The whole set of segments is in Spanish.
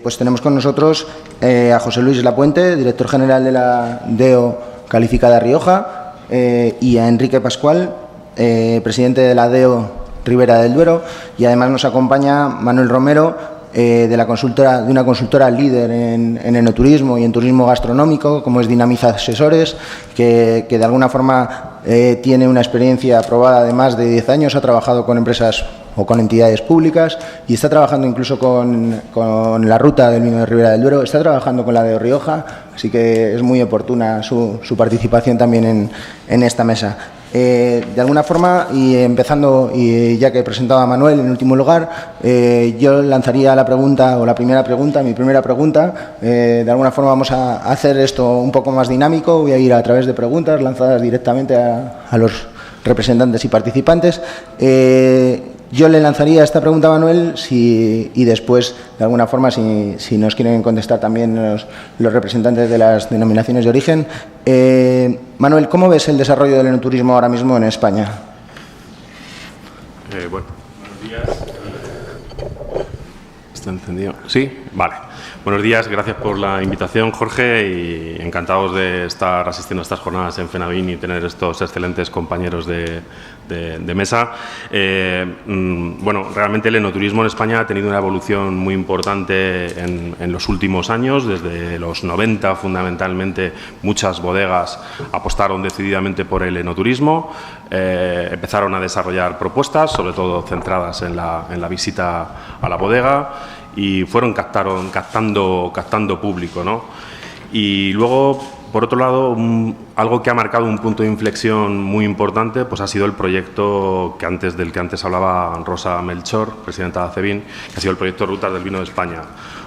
Pues tenemos con nosotros a José Luis Lapuente, director general de la DEO Calificada Rioja, y a Enrique Pascual, presidente de la DEO Ribera del Duero, y además nos acompaña Manuel Romero, de una consultora líder en enoturismo y en turismo gastronómico, como es Dinamiza Asesores, que de alguna forma tiene una experiencia probada de más de 10 años, ha trabajado con empresas o con entidades públicas y está trabajando incluso con la ruta del vino de Ribera del Duero, está trabajando con la de Rioja, así que es muy oportuna su participación también en esta mesa. De alguna forma, y empezando, y ya que he presentado a Manuel en último lugar, yo lanzaría la pregunta, o la primera pregunta, mi primera pregunta. De alguna forma vamos a hacer esto un poco más dinámico, voy a ir a través de preguntas lanzadas directamente a los representantes y participantes. Yo le lanzaría esta pregunta a Manuel y después, de alguna forma, si nos quieren contestar también los representantes de las denominaciones de origen. Manuel, ¿cómo ves el desarrollo del enoturismo ahora mismo en España? Buenos días. ¿Está encendido? ¿Sí? Vale. Buenos días, gracias por la invitación, Jorge, y encantados de estar asistiendo a estas jornadas en FENAVIN y tener estos excelentes compañeros de mesa. Bueno, realmente el enoturismo en España ha tenido una evolución muy importante en los últimos años. Desde los 90, fundamentalmente, muchas bodegas apostaron decididamente por el enoturismo, empezaron a desarrollar propuestas, sobre todo centradas en la visita a la bodega, y fueron captando público, ¿no? Y luego, por otro lado, algo que ha marcado un punto de inflexión muy importante, pues ha sido el proyecto del que antes hablaba Rosa Melchor, presidenta de ACEVIN, que ha sido el proyecto Rutas del Vino de España.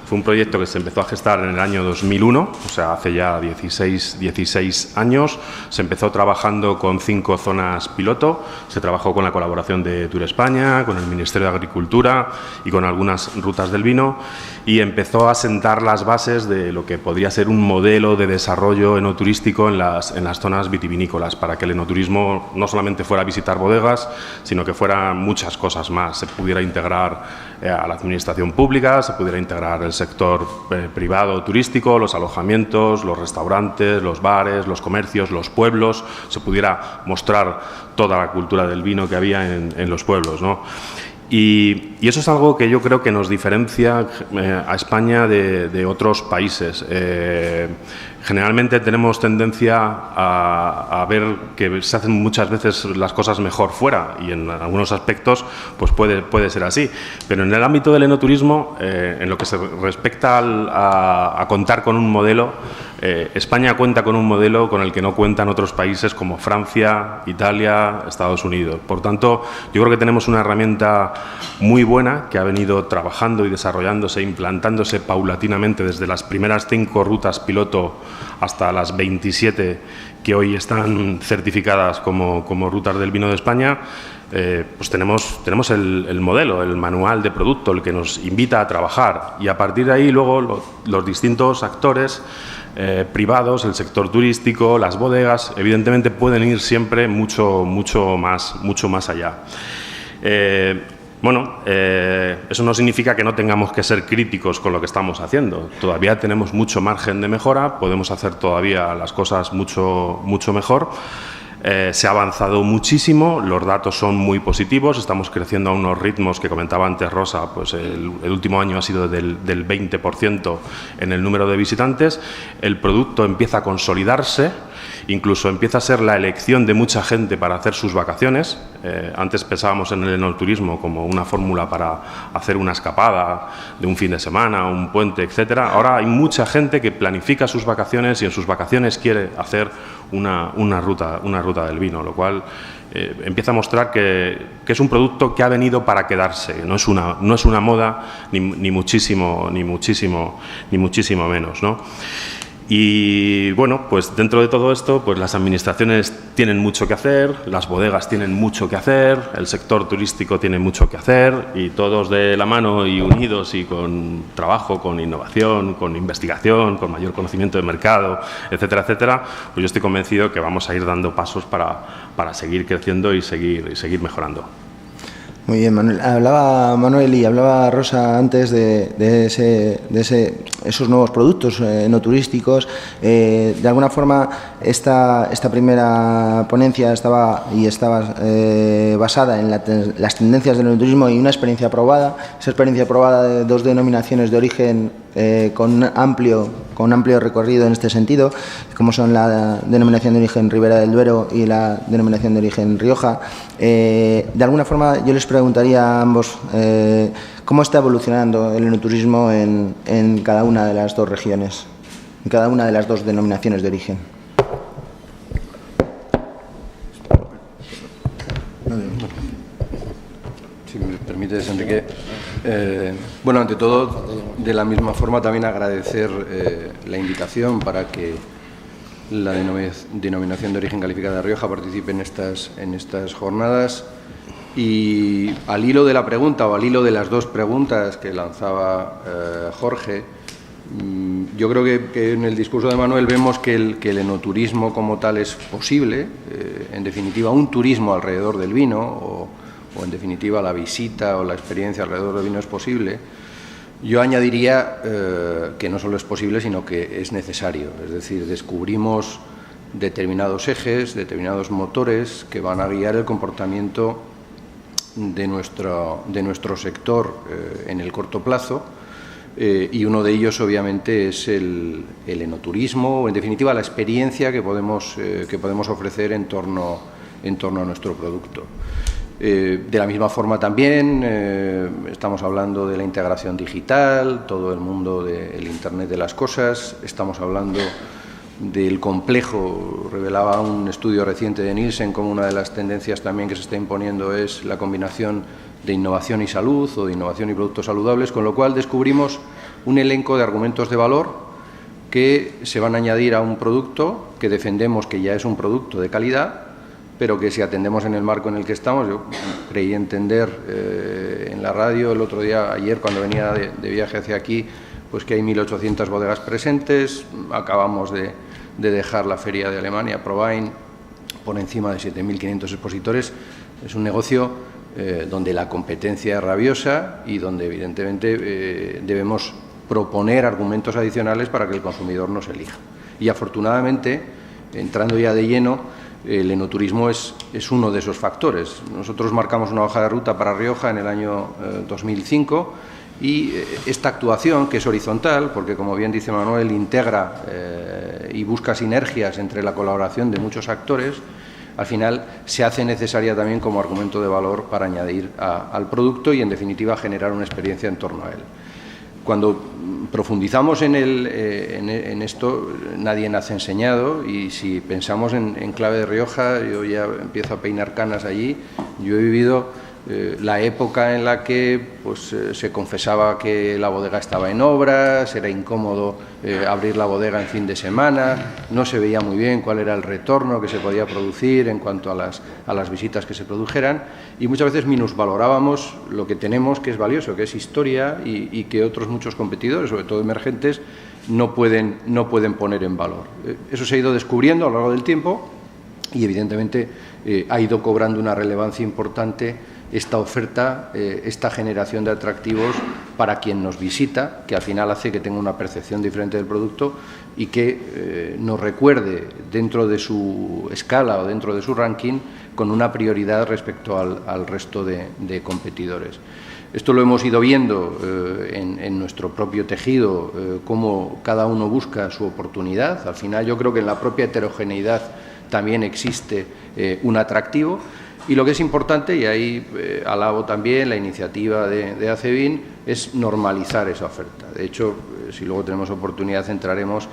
Fue un proyecto que se empezó a gestar en el año 2001, o sea, hace ya 16 años. Se empezó trabajando con 5 zonas piloto, se trabajó con la colaboración de Tour España, con el Ministerio de Agricultura y con algunas rutas del vino, y empezó a sentar las bases de lo que podría ser un modelo de desarrollo enoturístico en las zonas vitivinícolas, para que el enoturismo no solamente fuera a visitar bodegas, sino que fuera muchas cosas más. Se pudiera integrar a la administración pública, se pudiera integrar el sector privado turístico, los alojamientos, los restaurantes, los bares, los comercios, los pueblos, se pudiera mostrar toda la cultura del vino que había en los pueblos, ¿no? Y eso es algo que yo creo que nos diferencia a España de otros países. Generalmente tenemos tendencia a ver que se hacen muchas veces las cosas mejor fuera, y en algunos aspectos pues puede ser así. Pero en el ámbito del enoturismo, en lo que se respecta a contar con un modelo, España cuenta con un modelo con el que no cuentan otros países como Francia, Italia, Estados Unidos. Por tanto, yo creo que tenemos una herramienta muy buena que ha venido trabajando y desarrollándose, implantándose paulatinamente desde las primeras 5 rutas piloto hasta las 27 que hoy están certificadas como rutas del vino de España. Pues tenemos el modelo, el manual de producto, el que nos invita a trabajar, y a partir de ahí luego los distintos actores privados, el sector turístico, las bodegas, evidentemente pueden ir siempre mucho más allá. Bueno, eso no significa que no tengamos que ser críticos con lo que estamos haciendo. Todavía tenemos mucho margen de mejora, podemos hacer todavía las cosas mucho mejor. Se ha avanzado muchísimo, los datos son muy positivos, estamos creciendo a unos ritmos que comentaba antes Rosa, pues el último año ha sido del 20% en el número de visitantes. El producto empieza a consolidarse, incluso empieza a ser la elección de mucha gente para hacer sus vacaciones. Antes pensábamos en el enoturismo como una fórmula para hacer una escapada de un fin de semana, un puente, etcétera. Ahora hay mucha gente que planifica sus vacaciones y en sus vacaciones quiere hacer una ruta del vino, lo cual empieza a mostrar que es un producto que ha venido para quedarse, no es una moda, ni muchísimo menos, ¿no? Y bueno, pues dentro de todo esto, pues las administraciones tienen mucho que hacer, las bodegas tienen mucho que hacer, el sector turístico tiene mucho que hacer, y todos de la mano y unidos y con trabajo, con innovación, con investigación, con mayor conocimiento de mercado, etcétera, etcétera, pues yo estoy convencido que vamos a ir dando pasos para seguir creciendo y seguir mejorando. Muy bien, Manuel. Hablaba Manuel y hablaba Rosa antes de esos nuevos productos no turísticos. De alguna forma, esta primera ponencia estaba basada en las tendencias del enoturismo y una experiencia probada. Esa experiencia probada de dos denominaciones de origen con amplio recorrido en este sentido, como son la denominación de origen Ribera del Duero y la denominación de origen Rioja. De alguna forma, yo les preguntaría a ambos cómo está evolucionando el enoturismo en cada una de las dos regiones, en cada una de las dos denominaciones de origen. Si me permites, Enrique. Bueno, ante todo, de la misma forma también agradecer la invitación para que la denominación de origen calificada de Rioja participe en estas jornadas. Y al hilo de la pregunta, o al hilo de las dos preguntas que lanzaba Jorge, yo creo que en el discurso de Manuel vemos que el enoturismo como tal es posible, en definitiva un turismo alrededor del vino, o en definitiva la visita o la experiencia alrededor del vino es posible. Yo añadiría que no solo es posible, sino que es necesario. Es decir, descubrimos determinados ejes, determinados motores que van a guiar el comportamiento de nuestro sector en el corto plazo, y uno de ellos obviamente es el enoturismo, o en definitiva la experiencia que podemos ofrecer en torno a nuestro producto. De la misma forma también estamos hablando de la integración digital, todo el mundo del Internet de las cosas, estamos hablando del complejo. Revelaba un estudio reciente de Nielsen como una de las tendencias también que se está imponiendo es la combinación de innovación y salud, o de innovación y productos saludables, con lo cual descubrimos un elenco de argumentos de valor que se van a añadir a un producto que defendemos que ya es un producto de calidad, pero que si atendemos en el marco en el que estamos, yo creí entender en la radio el otro día, ayer cuando venía de viaje hacia aquí, pues que hay 1.800 bodegas presentes. Acabamos de dejar la feria de Alemania, ProWein, por encima de 7.500 expositores. Es un negocio donde la competencia es rabiosa y donde evidentemente debemos proponer argumentos adicionales para que el consumidor nos elija. Y afortunadamente, entrando ya de lleno, el enoturismo es uno de esos factores. Nosotros marcamos una hoja de ruta para Rioja en el año 2005 y esta actuación, que es horizontal, porque como bien dice Manuel, integra y busca sinergias entre la colaboración de muchos actores, al final se hace necesaria también como argumento de valor para añadir al producto y en definitiva generar una experiencia en torno a él. Cuando profundizamos en esto, nadie nace enseñado, y si pensamos en clave de Rioja, yo ya empiezo a peinar canas allí. Yo he vivido la época en la que pues, se confesaba que la bodega estaba en obras, era incómodo abrir la bodega en fin de semana, no se veía muy bien cuál era el retorno que se podía producir en cuanto a las visitas que se produjeran, y muchas veces minusvalorábamos lo que tenemos, que es valioso, que es historia, y que otros muchos competidores, sobre todo emergentes, no pueden poner en valor. Eso se ha ido descubriendo a lo largo del tiempo y evidentemente ha ido cobrando una relevancia importante esta oferta, esta generación de atractivos para quien nos visita, que al final hace que tenga una percepción diferente del producto y que nos recuerde dentro de su escala o dentro de su ranking con una prioridad respecto al resto de competidores. Esto lo hemos ido viendo en nuestro propio tejido, cómo cada uno busca su oportunidad. Al final yo creo que en la propia heterogeneidad también existe un atractivo. Y lo que es importante, y ahí alabo también la iniciativa de ACEVIN, es normalizar esa oferta. De hecho, si luego tenemos oportunidad, entraremos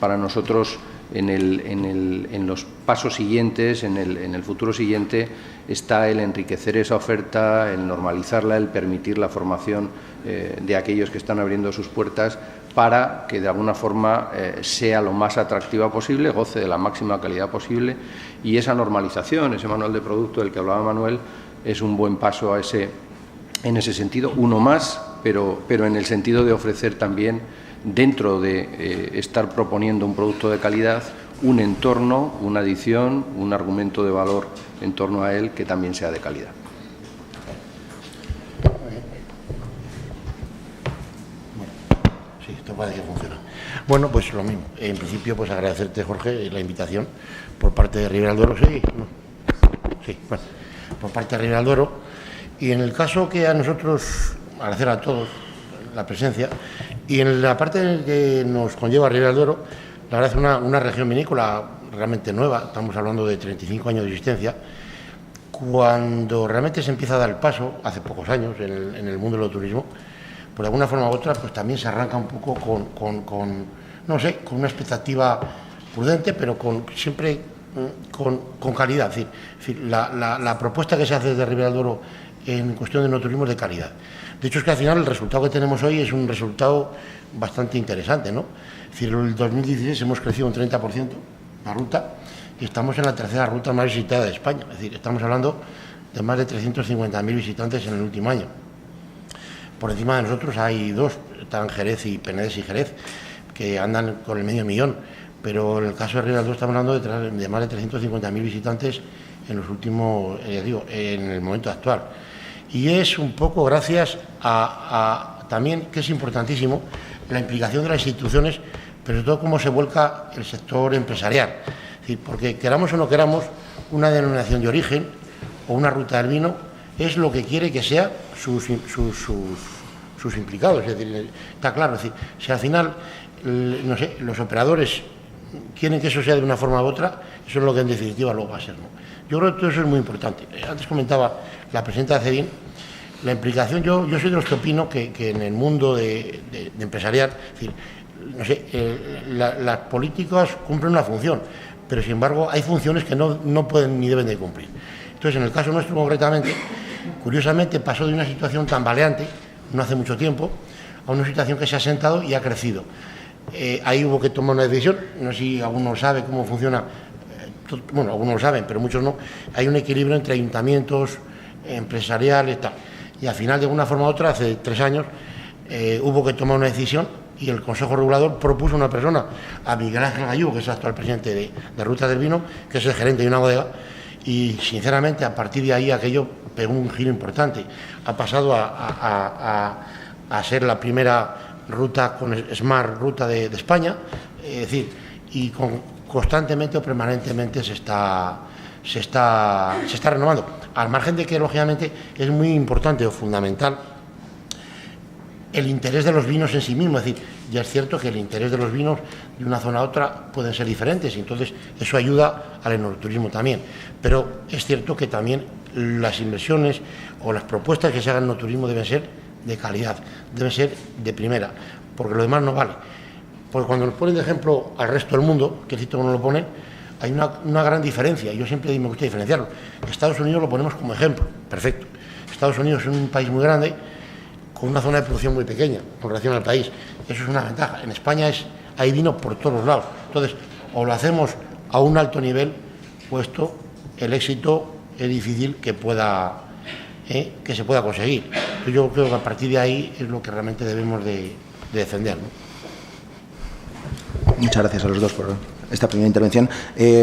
para nosotros en los pasos siguientes, en el futuro siguiente, está el enriquecer esa oferta, el normalizarla, el permitir la formación de aquellos que están abriendo sus puertas para que de alguna forma sea lo más atractiva posible, goce de la máxima calidad posible, y esa normalización, ese manual de producto del que hablaba Manuel, es un buen paso en ese sentido, uno más, pero en el sentido de ofrecer también, dentro de estar proponiendo un producto de calidad, un entorno, una adición, un argumento de valor en torno a él que también sea de calidad. parece que funciona. Bueno, pues lo mismo. En principio, pues agradecerte, Jorge, la invitación por parte de Ribera del Duero. Sí, no. Sí, bueno, por parte de Ribera del Duero. Y en el caso que a nosotros, agradecer a todos la presencia, y en la parte que nos conlleva Ribera del Duero, la verdad es una región vinícola realmente nueva, estamos hablando de 35 años de existencia. Cuando realmente se empieza a dar el paso, hace pocos años, en el mundo del turismo, por alguna forma u otra, pues también se arranca un poco con no sé, con una expectativa prudente, pero siempre con calidad. Es decir, la propuesta que se hace desde Ribera del Duero en cuestión de enoturismo es de calidad. De hecho, es que al final el resultado que tenemos hoy es un resultado bastante interesante, ¿no? Es decir, en el 2016 hemos crecido un 30% la ruta y estamos en la tercera ruta más visitada de España. Es decir, estamos hablando de más de 350.000 visitantes en el último año. Por encima de nosotros hay dos, están Jerez y Penedès y Jerez, que andan con el 500.000, pero en el caso de Ribera del Duero estamos hablando de más de 350.000 visitantes en los últimos, en el momento actual. Y es un poco gracias a también, que es importantísimo, la implicación de las instituciones, pero sobre todo cómo se vuelca el sector empresarial. Es decir, porque queramos o no queramos, una denominación de origen o una ruta del vino es lo que quiere que sea sus implicados. Es decir, está claro, es decir, si al final, no sé, los operadores quieren que eso sea de una forma u otra, eso es lo que en definitiva luego va a ser, ¿no? Yo creo que todo eso es muy importante. Antes comentaba la presidenta de CEDIN, la implicación, yo soy de los que opino que en el mundo de empresarial, es decir, no sé, las políticas cumplen una función, pero sin embargo hay funciones que no pueden ni deben de cumplir. Entonces, en el caso nuestro concretamente, curiosamente pasó de una situación tambaleante, no hace mucho tiempo, a una situación que se ha sentado y ha crecido. Ahí hubo que tomar una decisión, no sé si alguno sabe cómo funciona, bueno, algunos lo saben, pero muchos no. Hay un equilibrio entre ayuntamientos, empresariales, tal. Y al final, de una forma u otra, hace 3 años, hubo que tomar una decisión y el Consejo Regulador propuso a una persona, a Miguel Ángel Gallego, que es el actual presidente de Ruta del Vino, que es el gerente de una bodega, y sinceramente a partir de ahí aquello pegó un giro importante. Ha pasado a ser la primera ruta con Smart Ruta de España, es decir, y constantemente o permanentemente se está renovando, al margen de que lógicamente es muy importante o fundamental el interés de los vinos en sí mismo. Es decir, ya es cierto que el interés de los vinos de una zona a otra pueden ser diferentes y entonces eso ayuda al enoturismo también, pero es cierto que también las inversiones o las propuestas que se hagan en enoturismo deben ser de calidad, deben ser de primera, porque lo demás no vale. Porque cuando nos ponen de ejemplo al resto del mundo, que cito que no lo ponen, hay una gran diferencia. Yo siempre me gusta diferenciarlo. Estados Unidos lo ponemos como ejemplo, perfecto. Estados Unidos es un país muy grande, con una zona de producción muy pequeña con relación al país. Eso es una ventaja. En España hay vino por todos los lados. Entonces, o lo hacemos a un alto nivel, puesto el éxito es difícil que se pueda conseguir. Entonces, yo creo que a partir de ahí es lo que realmente debemos de defender, ¿no? Muchas gracias a los dos por esta primera intervención.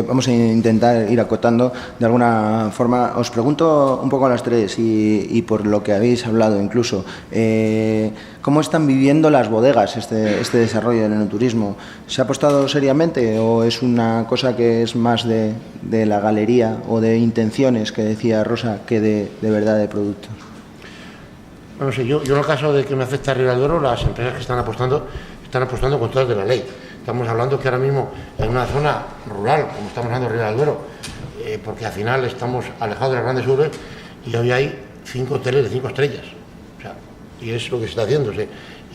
Vamos a intentar ir acotando de alguna forma. Os pregunto un poco a las tres y por lo que habéis hablado incluso, ¿cómo están viviendo las bodegas este desarrollo del enoturismo? ¿Se ha apostado seriamente o es una cosa que es más de la galería o de intenciones, que decía Rosa, que de verdad de productos? No sé, yo en el caso de que me afecta a Ribera del Duero, las empresas que están apostando con todas de la ley. Estamos hablando que ahora mismo en una zona rural, como estamos hablando de Ribera del Duero, porque al final estamos alejados de las grandes urbes y hoy hay 5 hoteles de 5 estrellas. O sea, y es lo que se está haciendo.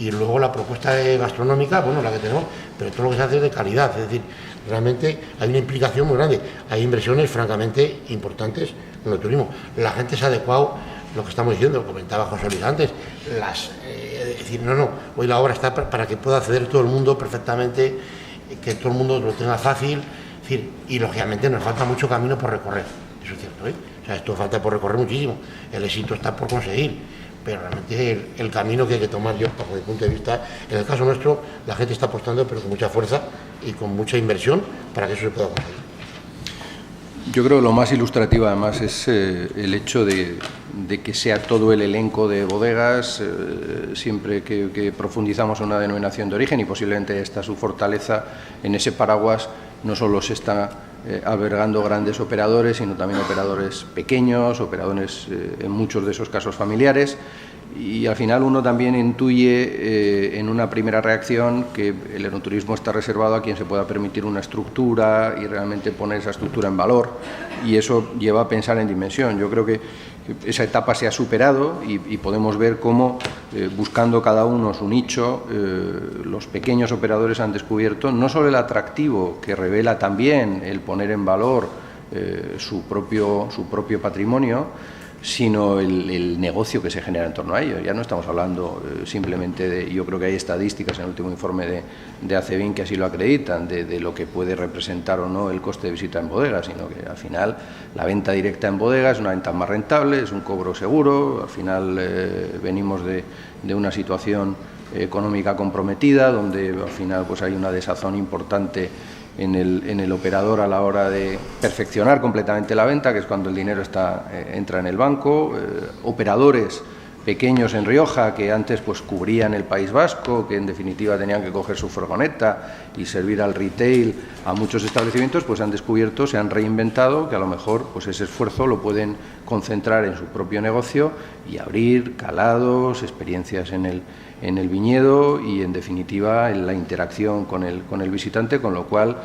Y luego la propuesta gastronómica, bueno, la que tenemos, pero todo lo que se hace es de calidad. Es decir, realmente hay una implicación muy grande. Hay inversiones francamente importantes en el turismo. La gente se ha adecuado, lo que estamos diciendo, comentaba José Luis antes, es decir, hoy la obra está para que pueda acceder todo el mundo perfectamente, que todo el mundo lo tenga fácil, es decir, y lógicamente nos falta mucho camino por recorrer, eso es cierto, O sea, esto falta por recorrer muchísimo, el éxito está por conseguir, pero realmente el camino que hay que tomar, yo, bajo mi punto de vista, en el caso nuestro, la gente está apostando, pero con mucha fuerza y con mucha inversión para que eso se pueda conseguir. Yo creo que lo más ilustrativo, además, es el hecho de que sea todo el elenco de bodegas, siempre que profundizamos en una denominación de origen, y posiblemente esta su fortaleza, en ese paraguas no solo se está albergando grandes operadores, sino también operadores pequeños, operadores en muchos de esos casos familiares. Y al final uno también intuye en una primera reacción que el enoturismo está reservado a quien se pueda permitir una estructura y realmente poner esa estructura en valor, y eso lleva a pensar en dimensión. Yo creo que esa etapa se ha superado y podemos ver cómo, buscando cada uno su nicho, los pequeños operadores han descubierto no solo el atractivo que revela también el poner en valor su propio patrimonio, sino el negocio que se genera en torno a ello. Ya no estamos hablando simplemente de, yo creo que hay estadísticas en el último informe de ACEBIN que así lo acreditan, de lo que puede representar o no el coste de visita en bodega, sino que al final la venta directa en bodega es una venta más rentable, es un cobro seguro. Al final venimos de una situación económica comprometida, donde al final pues hay una desazón importante en el operador a la hora de perfeccionar completamente la venta, que es cuando el dinero entra en el banco. Operadores pequeños en Rioja que antes pues cubrían el País Vasco, que en definitiva tenían que coger su furgoneta y servir al retail a muchos establecimientos, pues han descubierto, se han reinventado, que a lo mejor pues ese esfuerzo lo pueden concentrar en su propio negocio y abrir calados, experiencias en el viñedo y, en definitiva, en la interacción con el visitante, con lo cual,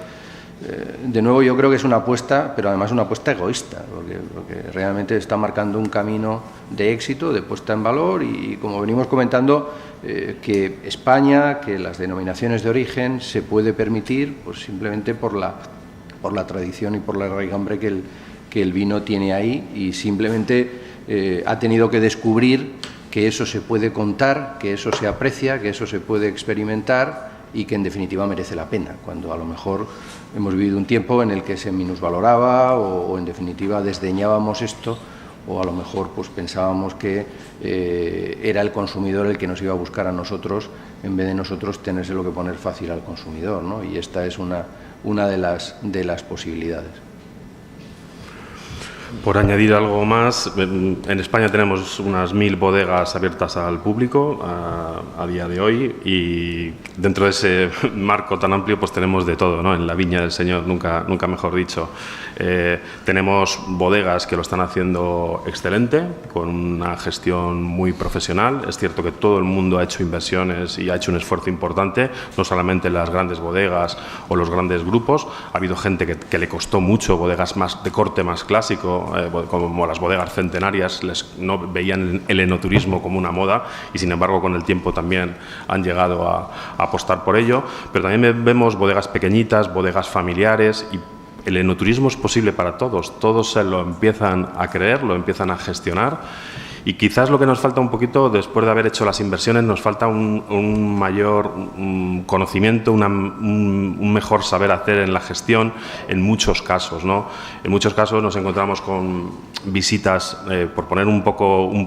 de nuevo, yo creo que es una apuesta, pero además una apuesta egoísta, porque realmente está marcando un camino de éxito, de puesta en valor y, como venimos comentando, que España, que las denominaciones de origen se puede permitir pues simplemente por la tradición y por la raigambre que el vino tiene ahí, y simplemente ha tenido que descubrir que eso se puede contar, que eso se aprecia, que eso se puede experimentar y que en definitiva merece la pena, cuando a lo mejor hemos vivido un tiempo en el que se minusvaloraba o en definitiva desdeñábamos esto, o a lo mejor pues pensábamos que era el consumidor el que nos iba a buscar a nosotros en vez de nosotros tenérselo que poner fácil al consumidor, ¿no? Y esta es una de las posibilidades. Por añadir algo más, en España tenemos unas 1000 bodegas abiertas al público a día de hoy, y dentro de ese marco tan amplio pues tenemos de todo, ¿no? En la viña del Señor, nunca mejor dicho. Tenemos bodegas que lo están haciendo excelente, con una gestión muy profesional. Es cierto que todo el mundo ha hecho inversiones y ha hecho un esfuerzo importante, no solamente las grandes bodegas o los grandes grupos. Ha habido gente que le costó mucho, bodegas más de corte más clásico, como las bodegas centenarias, no veían el enoturismo como una moda y, sin embargo, con el tiempo también han llegado a apostar por ello. Pero también vemos bodegas pequeñitas, bodegas familiares, y el enoturismo es posible para todos. Todos se lo empiezan a creer, lo empiezan a gestionar. Y quizás lo que nos falta un poquito, después de haber hecho las inversiones, nos falta un mayor conocimiento, un mejor saber hacer en la gestión en muchos casos, ¿no? En muchos casos nos encontramos con visitas, por poner un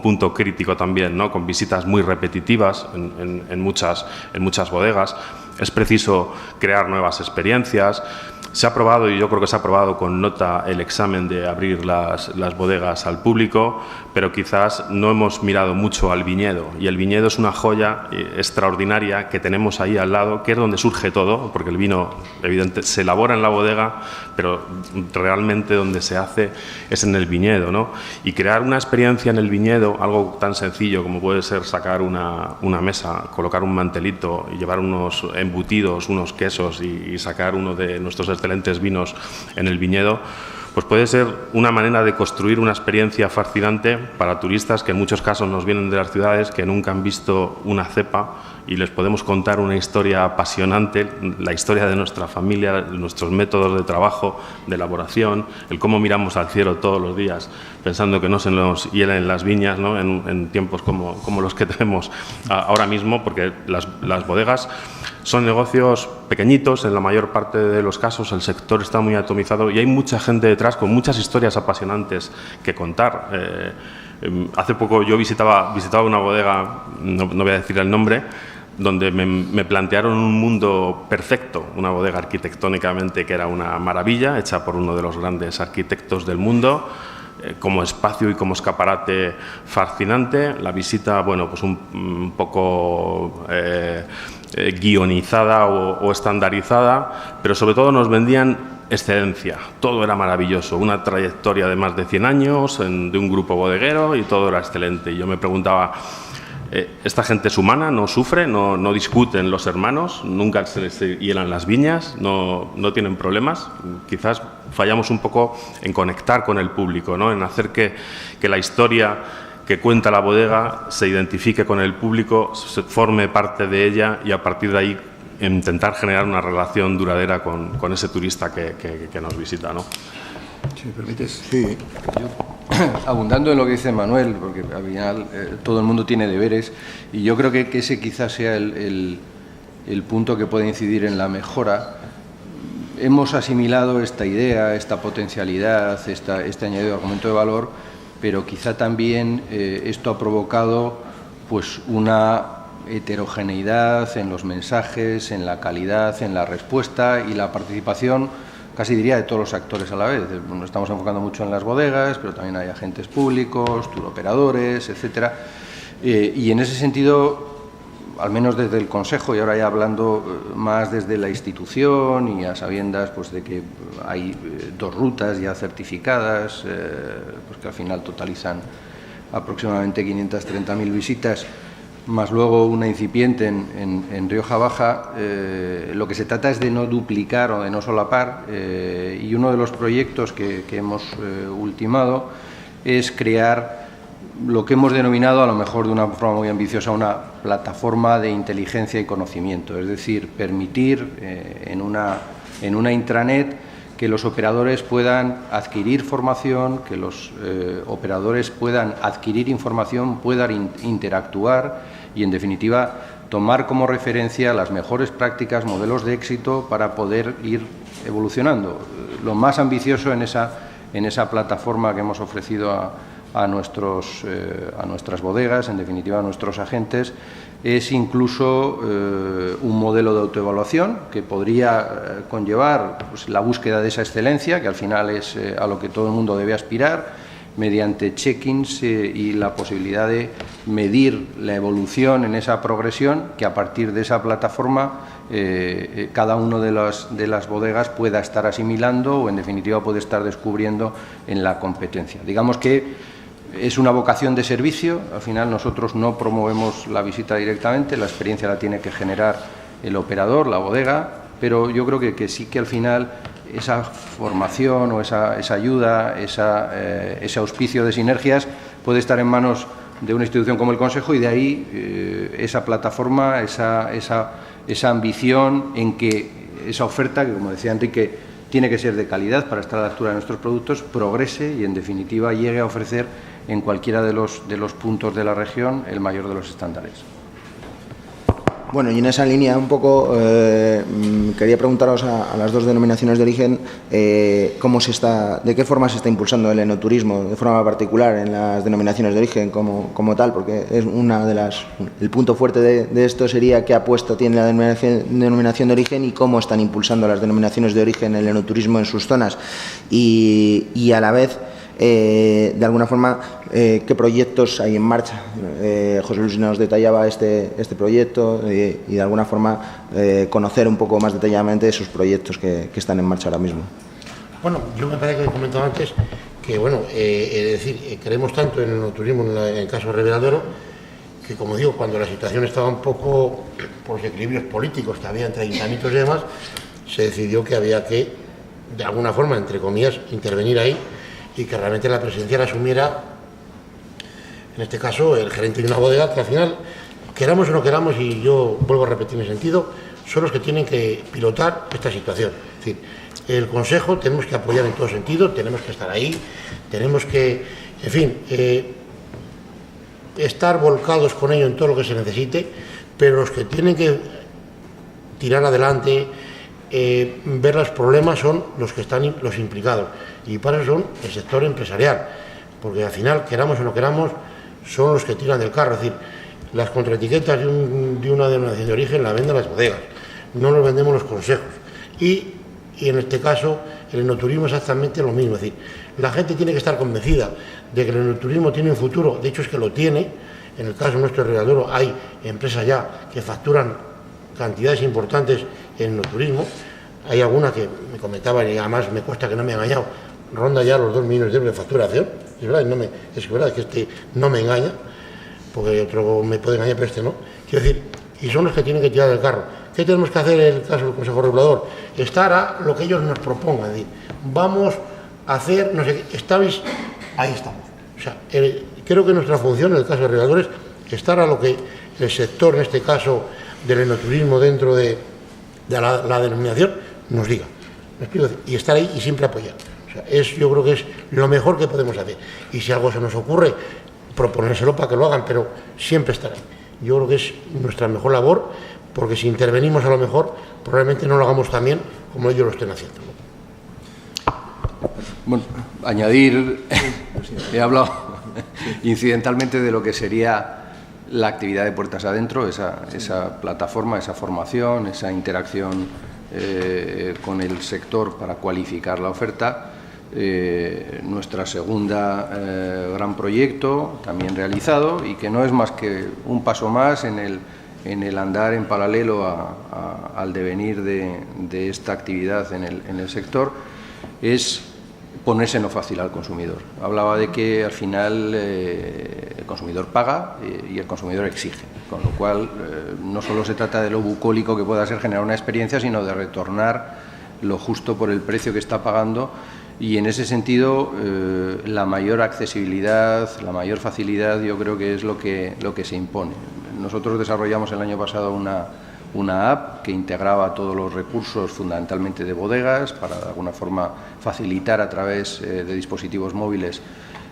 punto crítico también, ¿no? Con visitas muy repetitivas en muchas bodegas. Es preciso crear nuevas experiencias. Se ha aprobado, y yo creo que se ha aprobado con nota, el examen de abrir las bodegas al público, pero quizás no hemos mirado mucho al viñedo, y el viñedo es una joya extraordinaria que tenemos ahí al lado, que es donde surge todo, porque el vino, evidentemente, se elabora en la bodega, pero realmente donde se hace es en el viñedo, ¿no? Y crear una experiencia en el viñedo, algo tan sencillo como puede ser sacar una mesa, colocar un mantelito y llevar unos embutidos, unos quesos y sacar uno de nuestros excelentes vinos en el viñedo, pues puede ser una manera de construir una experiencia fascinante para turistas que en muchos casos nos vienen de las ciudades, que nunca han visto una cepa, y les podemos contar una historia apasionante, la historia de nuestra familia, nuestros métodos de trabajo, de elaboración, el cómo miramos al cielo todos los días pensando que no se nos hielen las viñas, ¿no? en tiempos como los que tenemos ahora mismo, porque las bodegas son negocios pequeñitos en la mayor parte de los casos, el sector está muy atomizado y hay mucha gente detrás con muchas historias apasionantes que contar. Hace poco yo visitaba una bodega, no voy a decir el nombre, donde me plantearon un mundo perfecto, una bodega arquitectónicamente que era una maravilla, hecha por uno de los grandes arquitectos del mundo, como espacio y como escaparate fascinante. La visita, bueno, pues un poco guionizada o estandarizada, pero sobre todo nos vendían excelencia, todo era maravilloso, una trayectoria de más de 100 años de un grupo bodeguero y todo era excelente. Y yo me preguntaba, ¿esta gente es humana? ¿No sufre? ¿No discuten los hermanos? ¿Nunca se les hielan las viñas? ¿No tienen problemas? Quizás fallamos un poco en conectar con el público, ¿no? En hacer que la historia que cuenta la bodega se identifique con el público, se forme parte de ella y a partir de ahí intentar generar una relación duradera con ese turista que nos visita, ¿no? Si me permites. Sí. Abundando en lo que dice Manuel, porque al final todo el mundo tiene deberes, y yo creo que ese quizás sea el punto que puede incidir en la mejora. Hemos asimilado esta idea, esta potencialidad, este añadido argumento de valor, pero quizá también esto ha provocado pues una heterogeneidad en los mensajes, en la calidad, en la respuesta y la participación, casi diría, de todos los actores a la vez. Nos estamos enfocando mucho en las bodegas, pero también hay agentes públicos, turoperadores, etcétera. Y en ese sentido, al menos desde el Consejo, y ahora ya hablando más desde la institución y a sabiendas pues, de que hay 2 rutas ya certificadas, pues que al final totalizan aproximadamente 530.000 visitas, más luego una incipiente en Rioja Baja, lo que se trata es de no duplicar o de no solapar, y uno de los proyectos que hemos ultimado es crear lo que hemos denominado, a lo mejor de una forma muy ambiciosa, una plataforma de inteligencia y conocimiento, es decir, permitir en una intranet que los operadores puedan adquirir formación, que los operadores puedan adquirir información, puedan interactuar y, en definitiva, tomar como referencia las mejores prácticas, modelos de éxito para poder ir evolucionando. Lo más ambicioso en esa plataforma que hemos ofrecido a nuestras bodegas, en definitiva a nuestros agentes, es incluso un modelo de autoevaluación que podría conllevar pues, la búsqueda de esa excelencia, que al final es a lo que todo el mundo debe aspirar, mediante check-ins y la posibilidad de medir la evolución en esa progresión, que a partir de esa plataforma cada uno de las bodegas pueda estar asimilando o, en definitiva, puede estar descubriendo en la competencia. Digamos que es una vocación de servicio. Al final nosotros no promovemos la visita directamente, la experiencia la tiene que generar el operador, la bodega, pero yo creo que sí que al final esa formación o esa ayuda, ese auspicio de sinergias puede estar en manos de una institución como el Consejo, y de ahí esa plataforma, esa ambición en que esa oferta, que como decía Enrique, tiene que ser de calidad para estar a la altura de nuestros productos, progrese y, en definitiva, llegue a ofrecer en cualquiera de los puntos de la región el mayor de los estándares. Bueno, y en esa línea un poco quería preguntaros a las 2 denominaciones de origen de qué forma se está impulsando el enoturismo de forma particular en las denominaciones de origen como tal, porque es el punto fuerte de esto sería qué apuesta tiene la denominación de origen y cómo están impulsando las denominaciones de origen el enoturismo en sus zonas y a la vez de alguna forma, ¿qué proyectos hay en marcha? José Luis nos detallaba este proyecto y de alguna forma conocer un poco más detalladamente esos proyectos que están en marcha ahora mismo. Bueno, yo me parece que he comentado antes que, bueno, es decir, creemos tanto en el turismo en el caso de Ribera del Duero, que, como digo, cuando la situación estaba un poco por los equilibrios políticos que había entre ayuntamientos y demás, se decidió que había que, de alguna forma, entre comillas, intervenir ahí, y que realmente la presidencia la asumiera, en este caso, el gerente de una bodega, que al final, queramos o no queramos, y yo vuelvo a repetir mi sentido, son los que tienen que pilotar esta situación. Es decir, el Consejo tenemos que apoyar en todo sentido, tenemos que estar ahí, tenemos que, en fin, estar volcados con ello en todo lo que se necesite, pero los que tienen que tirar adelante, ver los problemas son los que están los implicados, y para eso son el sector empresarial, porque al final, queramos o no queramos, son los que tiran del carro. Es decir, las contraetiquetas de una denominación de origen la venden las bodegas, no los vendemos los consejos. Y en este caso, el enoturismo es exactamente lo mismo. Es decir, la gente tiene que estar convencida de que el enoturismo tiene un futuro, de hecho es que lo tiene. En el caso nuestro de Ribadeo hay empresas ya que facturan cantidades importantes en enoturismo. Hay alguna que me comentaba, y además me cuesta que no me haya engañado, ronda ya los 2 millones de euros de facturación. Es verdad, es verdad que este no me engaña, porque otro me puede engañar, pero este no. Quiero decir, y son los que tienen que tirar del carro. ¿Qué tenemos que hacer en el caso del Consejo Regulador? Estar a lo que ellos nos propongan. Es decir, vamos a hacer, no sé qué, estáis, ahí estamos. O sea, creo que nuestra función en el caso de reguladores es estar a lo que el sector, en este caso del enoturismo dentro de la denominación, nos diga. ¿Me explico? Y estar ahí y siempre apoyar. O sea, yo creo que es lo mejor que podemos hacer. Y si algo se nos ocurre, proponérselo para que lo hagan, pero siempre estar ahí. Yo creo que es nuestra mejor labor, porque si intervenimos a lo mejor, probablemente no lo hagamos tan bien como ellos lo estén haciendo. Bueno, añadir, he hablado incidentalmente de lo que sería la actividad de Puertas Adentro, esa plataforma, esa formación, esa interacción con el sector para cualificar la oferta. Nuestra segunda gran proyecto, también realizado, y que no es más que un paso más en el andar en paralelo al devenir de esta actividad en el sector, es ponerse no fácil al consumidor. Hablaba de que al final el consumidor paga y el consumidor exige, con lo cual no solo se trata de lo bucólico que pueda ser generar una experiencia, sino de retornar lo justo por el precio que está pagando, y en ese sentido la mayor accesibilidad, la mayor facilidad, yo creo que es lo que se impone. Nosotros desarrollamos el año pasado una app que integraba todos los recursos fundamentalmente de bodegas para de alguna forma facilitar a través de dispositivos móviles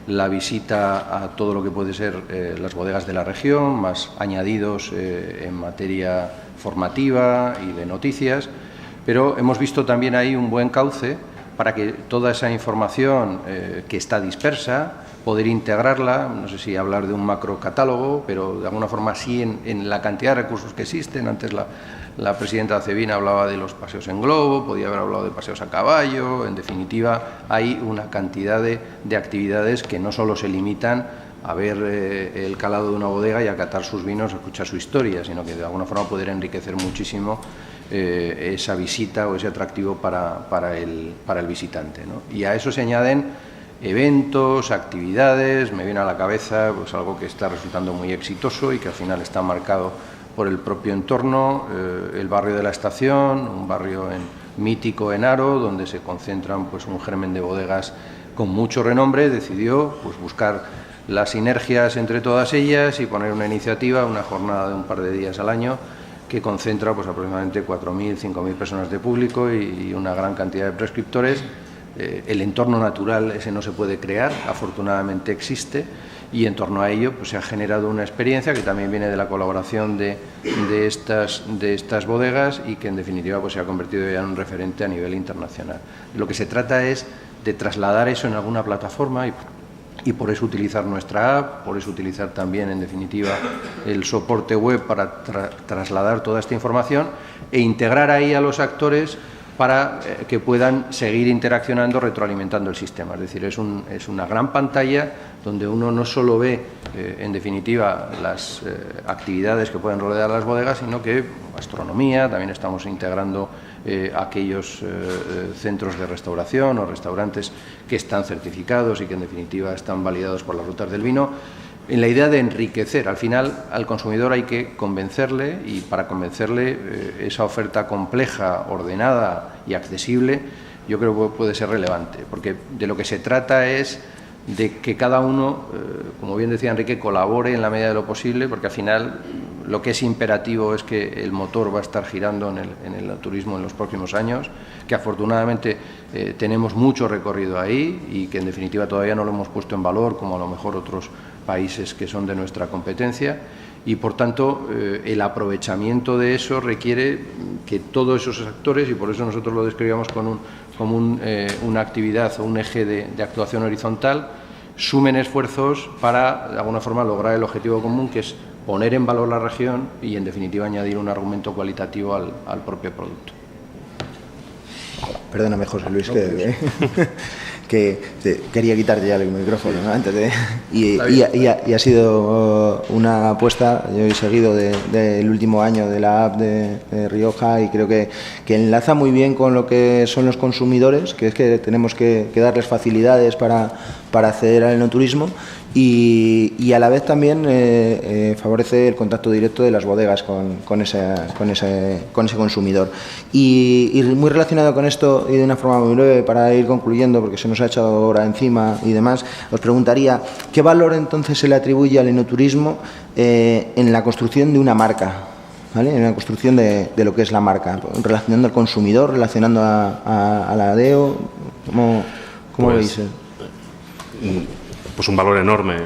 la visita a todo lo que puede ser las bodegas de la región, más añadidos en materia formativa y de noticias, pero hemos visto también ahí un buen cauce para que toda esa información que está dispersa, poder integrarla, no sé si hablar de un macro catálogo, pero de alguna forma sí en la cantidad de recursos que existen. Antes la presidenta Acevina hablaba de los paseos en globo, podía haber hablado de paseos a caballo. En definitiva, hay una cantidad de actividades que no solo se limitan a ver el calado de una bodega y a catar sus vinos, a escuchar su historia, sino que de alguna forma poder enriquecer muchísimo esa visita o ese atractivo para el visitante, ¿no? Y a eso se añaden eventos, actividades. Me viene a la cabeza pues algo que está resultando muy exitoso y que al final está marcado por el propio entorno, el barrio de la Estación, un barrio mítico en Haro, donde se concentran pues un germen de bodegas con mucho renombre. Decidió pues buscar las sinergias entre todas ellas y poner una iniciativa, una jornada de un par de días al año, que concentra pues aproximadamente 4.000, 5.000 personas de público y una gran cantidad de prescriptores. El entorno natural ese no se puede crear, afortunadamente existe, y en torno a ello pues se ha generado una experiencia que también viene de la colaboración de estas bodegas y que en definitiva pues se ha convertido ya en un referente a nivel internacional. Lo que se trata es de trasladar eso en alguna plataforma y por eso utilizar nuestra app, por eso utilizar también en definitiva el soporte web para trasladar toda esta información e integrar ahí a los actores para que puedan seguir interaccionando, retroalimentando el sistema. Es decir, es una gran pantalla donde uno no solo ve, en definitiva, las actividades que pueden rodear las bodegas, sino que gastronomía, también estamos integrando aquellos centros de restauración o restaurantes que están certificados y que, en definitiva, están validados por las rutas del vino, en la idea de enriquecer. Al final, al consumidor hay que convencerle, y para convencerle esa oferta compleja, ordenada y accesible, yo creo que puede ser relevante, porque de lo que se trata es de que cada uno, como bien decía Enrique, colabore en la medida de lo posible, porque al final lo que es imperativo es que el motor va a estar girando en el turismo en los próximos años, que afortunadamente tenemos mucho recorrido ahí y que en definitiva todavía no lo hemos puesto en valor como a lo mejor otros países que son de nuestra competencia, y por tanto el aprovechamiento de eso requiere que todos esos actores, y por eso nosotros lo describíamos como una actividad o un eje de actuación horizontal, sumen esfuerzos para de alguna forma lograr el objetivo común, que es poner en valor la región y, en definitiva, añadir un argumento cualitativo al propio producto. Perdóname, José Luis, que quería quitarte ya el micrófono, ¿no? Antes de... Y ha sido una apuesta, yo he seguido del último año de la app de Rioja, y creo que enlaza muy bien con lo que son los consumidores, que es que tenemos que darles facilidades para acceder al enoturismo, y a la vez también favorece el contacto directo de las bodegas con ese consumidor. Y muy relacionado con esto, y de una forma muy breve para ir concluyendo, porque se nos ha echado hora encima y demás, os preguntaría ¿qué valor entonces se le atribuye al enoturismo en la construcción de una marca? ¿Vale? En la construcción de lo que es la marca, relacionando al consumidor, relacionando a la DEO, ¿cómo veis? Pues un valor enorme.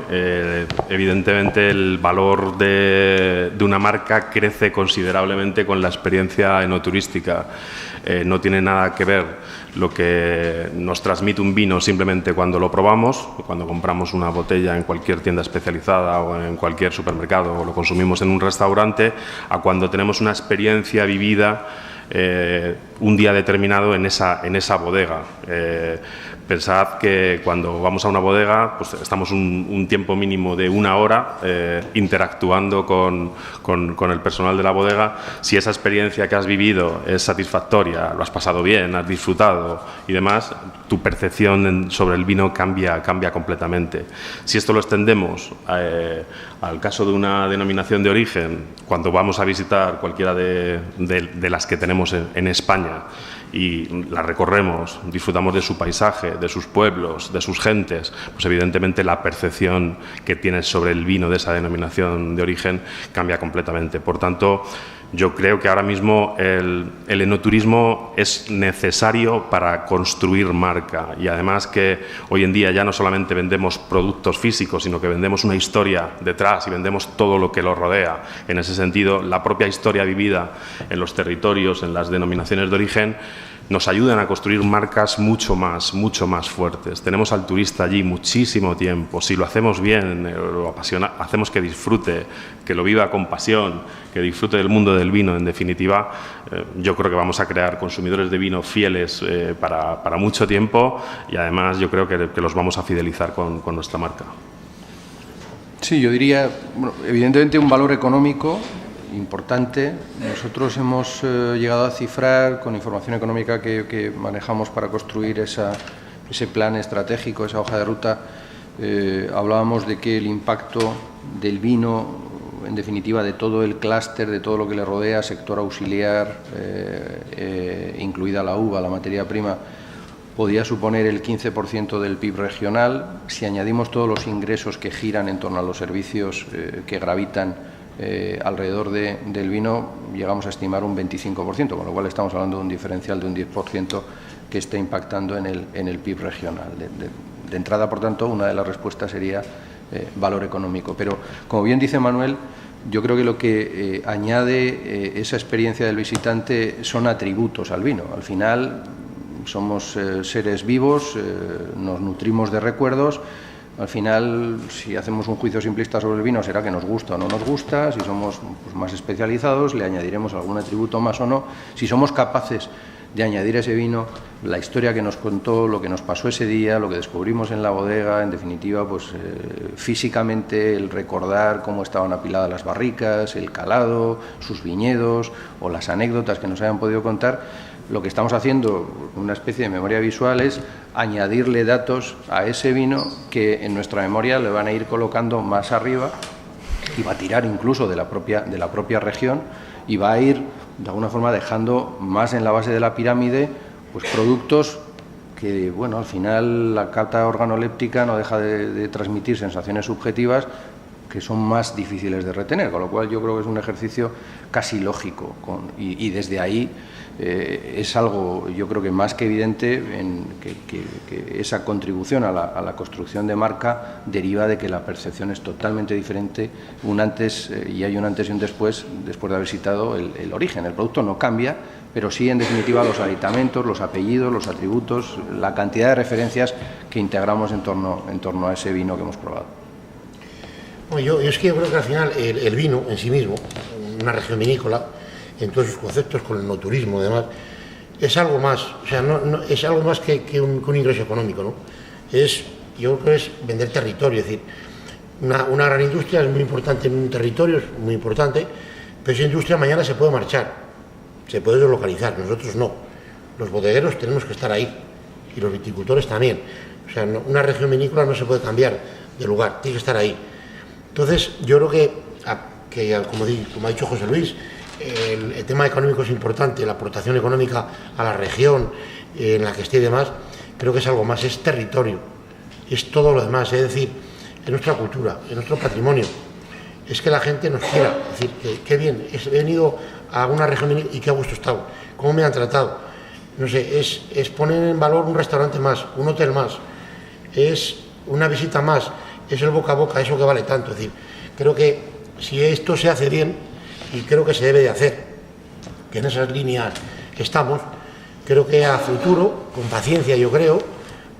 Evidentemente el valor de una marca crece considerablemente con la experiencia enoturística. No tiene nada que ver lo que nos transmite un vino simplemente cuando lo probamos, cuando compramos una botella en cualquier tienda especializada o en cualquier supermercado o lo consumimos en un restaurante, a cuando tenemos una experiencia vivida un día determinado en esa bodega. Pensad que cuando vamos a una bodega, pues estamos un tiempo mínimo de 1 hora interactuando con el personal de la bodega. Si esa experiencia que has vivido es satisfactoria, lo has pasado bien, has disfrutado y demás, tu percepción sobre el vino cambia completamente. Si esto lo extendemos al caso de una denominación de origen, cuando vamos a visitar cualquiera de las que tenemos en España, y la recorremos, disfrutamos de su paisaje, de sus pueblos, de sus gentes, pues evidentemente la percepción que tienes sobre el vino de esa denominación de origen cambia completamente. Por tanto, yo creo que ahora mismo el enoturismo es necesario para construir marca, y además que hoy en día ya no solamente vendemos productos físicos, sino que vendemos una historia detrás y vendemos todo lo que lo rodea. En ese sentido, la propia historia vivida en los territorios, en las denominaciones de origen, nos ayudan a construir marcas mucho más fuertes. Tenemos al turista allí muchísimo tiempo. Si lo hacemos bien, hacemos que disfrute, que lo viva con pasión, que disfrute del mundo del vino, en definitiva, yo creo que vamos a crear consumidores de vino fieles para mucho tiempo, y además yo creo que los vamos a fidelizar con nuestra marca. Sí, yo diría, bueno, evidentemente un valor económico importante. Nosotros hemos llegado a cifrar, con información económica que manejamos para construir ese plan estratégico, esa hoja de ruta, hablábamos de que el impacto del vino, en definitiva de todo el clúster, de todo lo que le rodea, sector auxiliar, incluida la uva, la materia prima, podía suponer el 15% del PIB regional. Si añadimos todos los ingresos que giran en torno a los servicios que gravitan alrededor del vino, llegamos a estimar un 25%, con lo cual estamos hablando de un diferencial de un 10% que está impactando en el PIB regional. De entrada, por tanto, una de las respuestas sería valor económico. Pero, como bien dice Manuel, yo creo que lo que añade esa experiencia del visitante son atributos al vino. Al final somos seres vivos, nos nutrimos de recuerdos. Al final, si hacemos un juicio simplista sobre el vino, será que nos gusta o no nos gusta. Si somos más especializados, le añadiremos algún atributo más o no. Si somos capaces de añadir a ese vino la historia que nos contó, lo que nos pasó ese día, lo que descubrimos en la bodega, en definitiva, pues físicamente el recordar cómo estaban apiladas las barricas, el calado, sus viñedos o las anécdotas que nos hayan podido contar. Lo que estamos haciendo, una especie de memoria visual, es añadirle datos a ese vino que en nuestra memoria le van a ir colocando más arriba, y va a tirar incluso de la propia región, y va a ir de alguna forma dejando más en la base de la pirámide pues productos que, bueno, al final la cata organoléptica no deja de transmitir sensaciones subjetivas que son más difíciles de retener, con lo cual yo creo que es un ejercicio casi lógico, y desde ahí es algo, yo creo que más que evidente, que esa contribución a la construcción de marca deriva de que la percepción es totalmente diferente, un antes y hay un antes y un después de haber citado el origen. El producto no cambia, pero sí, en definitiva, los aditamentos, los apellidos, los atributos, la cantidad de referencias que integramos en torno a ese vino que hemos probado. Yo creo que al final el vino en sí mismo, una región vinícola, en todos sus conceptos, con el no turismo y demás, es algo más, o sea, no, es algo más que un ingreso económico, ¿no? Yo creo que es vender territorio, es decir, una gran industria es muy importante en un territorio, es muy importante, pero esa industria mañana se puede marchar, se puede deslocalizar, nosotros no. Los bodegueros tenemos que estar ahí y los viticultores también. O sea, una región vinícola no se puede cambiar de lugar, tiene que estar ahí. Entonces, yo creo que como ha dicho José Luis, el tema económico es importante, la aportación económica a la región en la que esté y demás, creo que es algo más, es territorio, es todo lo demás, es decir, es nuestra cultura, es nuestro patrimonio, es que la gente nos quiera, es decir, que qué bien, he venido a una región y qué a gusto he estado, cómo me han tratado, no sé, es poner en valor un restaurante más, un hotel más, es una visita más, es el boca a boca, eso que vale tanto, es decir, creo que si esto se hace bien, y creo que se debe de hacer, que en esas líneas estamos, creo que a futuro, con paciencia yo creo,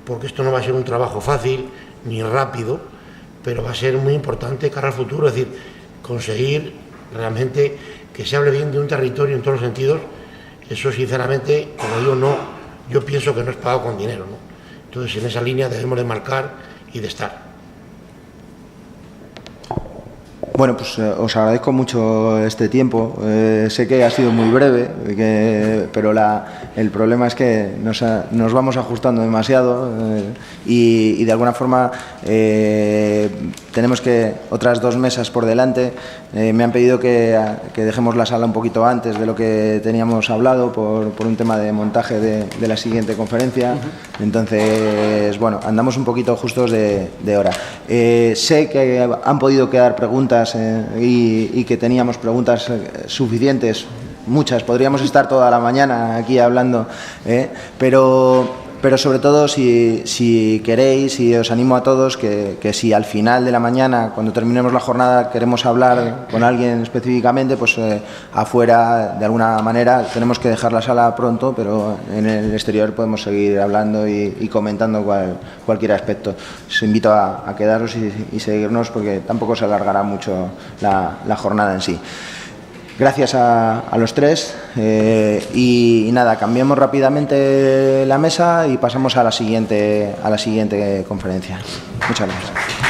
porque esto no va a ser un trabajo fácil ni rápido, pero va a ser muy importante cara al futuro, es decir, conseguir realmente que se hable bien de un territorio en todos los sentidos, eso sinceramente, como digo, no, yo pienso que no es pagado con dinero, ¿no? Entonces en esa línea debemos de marcar y de estar. Bueno, pues os agradezco mucho este tiempo. Sé que ha sido muy breve, pero el problema es que nos vamos ajustando demasiado y de alguna forma tenemos otras 2 mesas por delante. Me han pedido que dejemos la sala un poquito antes de lo que teníamos hablado por un tema de montaje de la siguiente conferencia. Entonces, bueno, andamos un poquito justos de hora. Sé que han podido quedar preguntas y que teníamos preguntas suficientes, muchas, podríamos estar toda la mañana aquí hablando, pero sobre todo si queréis, y os animo a todos que si al final de la mañana, cuando terminemos la jornada, queremos hablar con alguien específicamente, pues afuera de alguna manera tenemos que dejar la sala pronto, pero en el exterior podemos seguir hablando y comentando cualquier aspecto. Os invito a quedaros y seguirnos porque tampoco se alargará mucho la jornada en sí. Gracias a los tres y nada, cambiamos rápidamente la mesa y pasamos a la siguiente conferencia. Muchas gracias.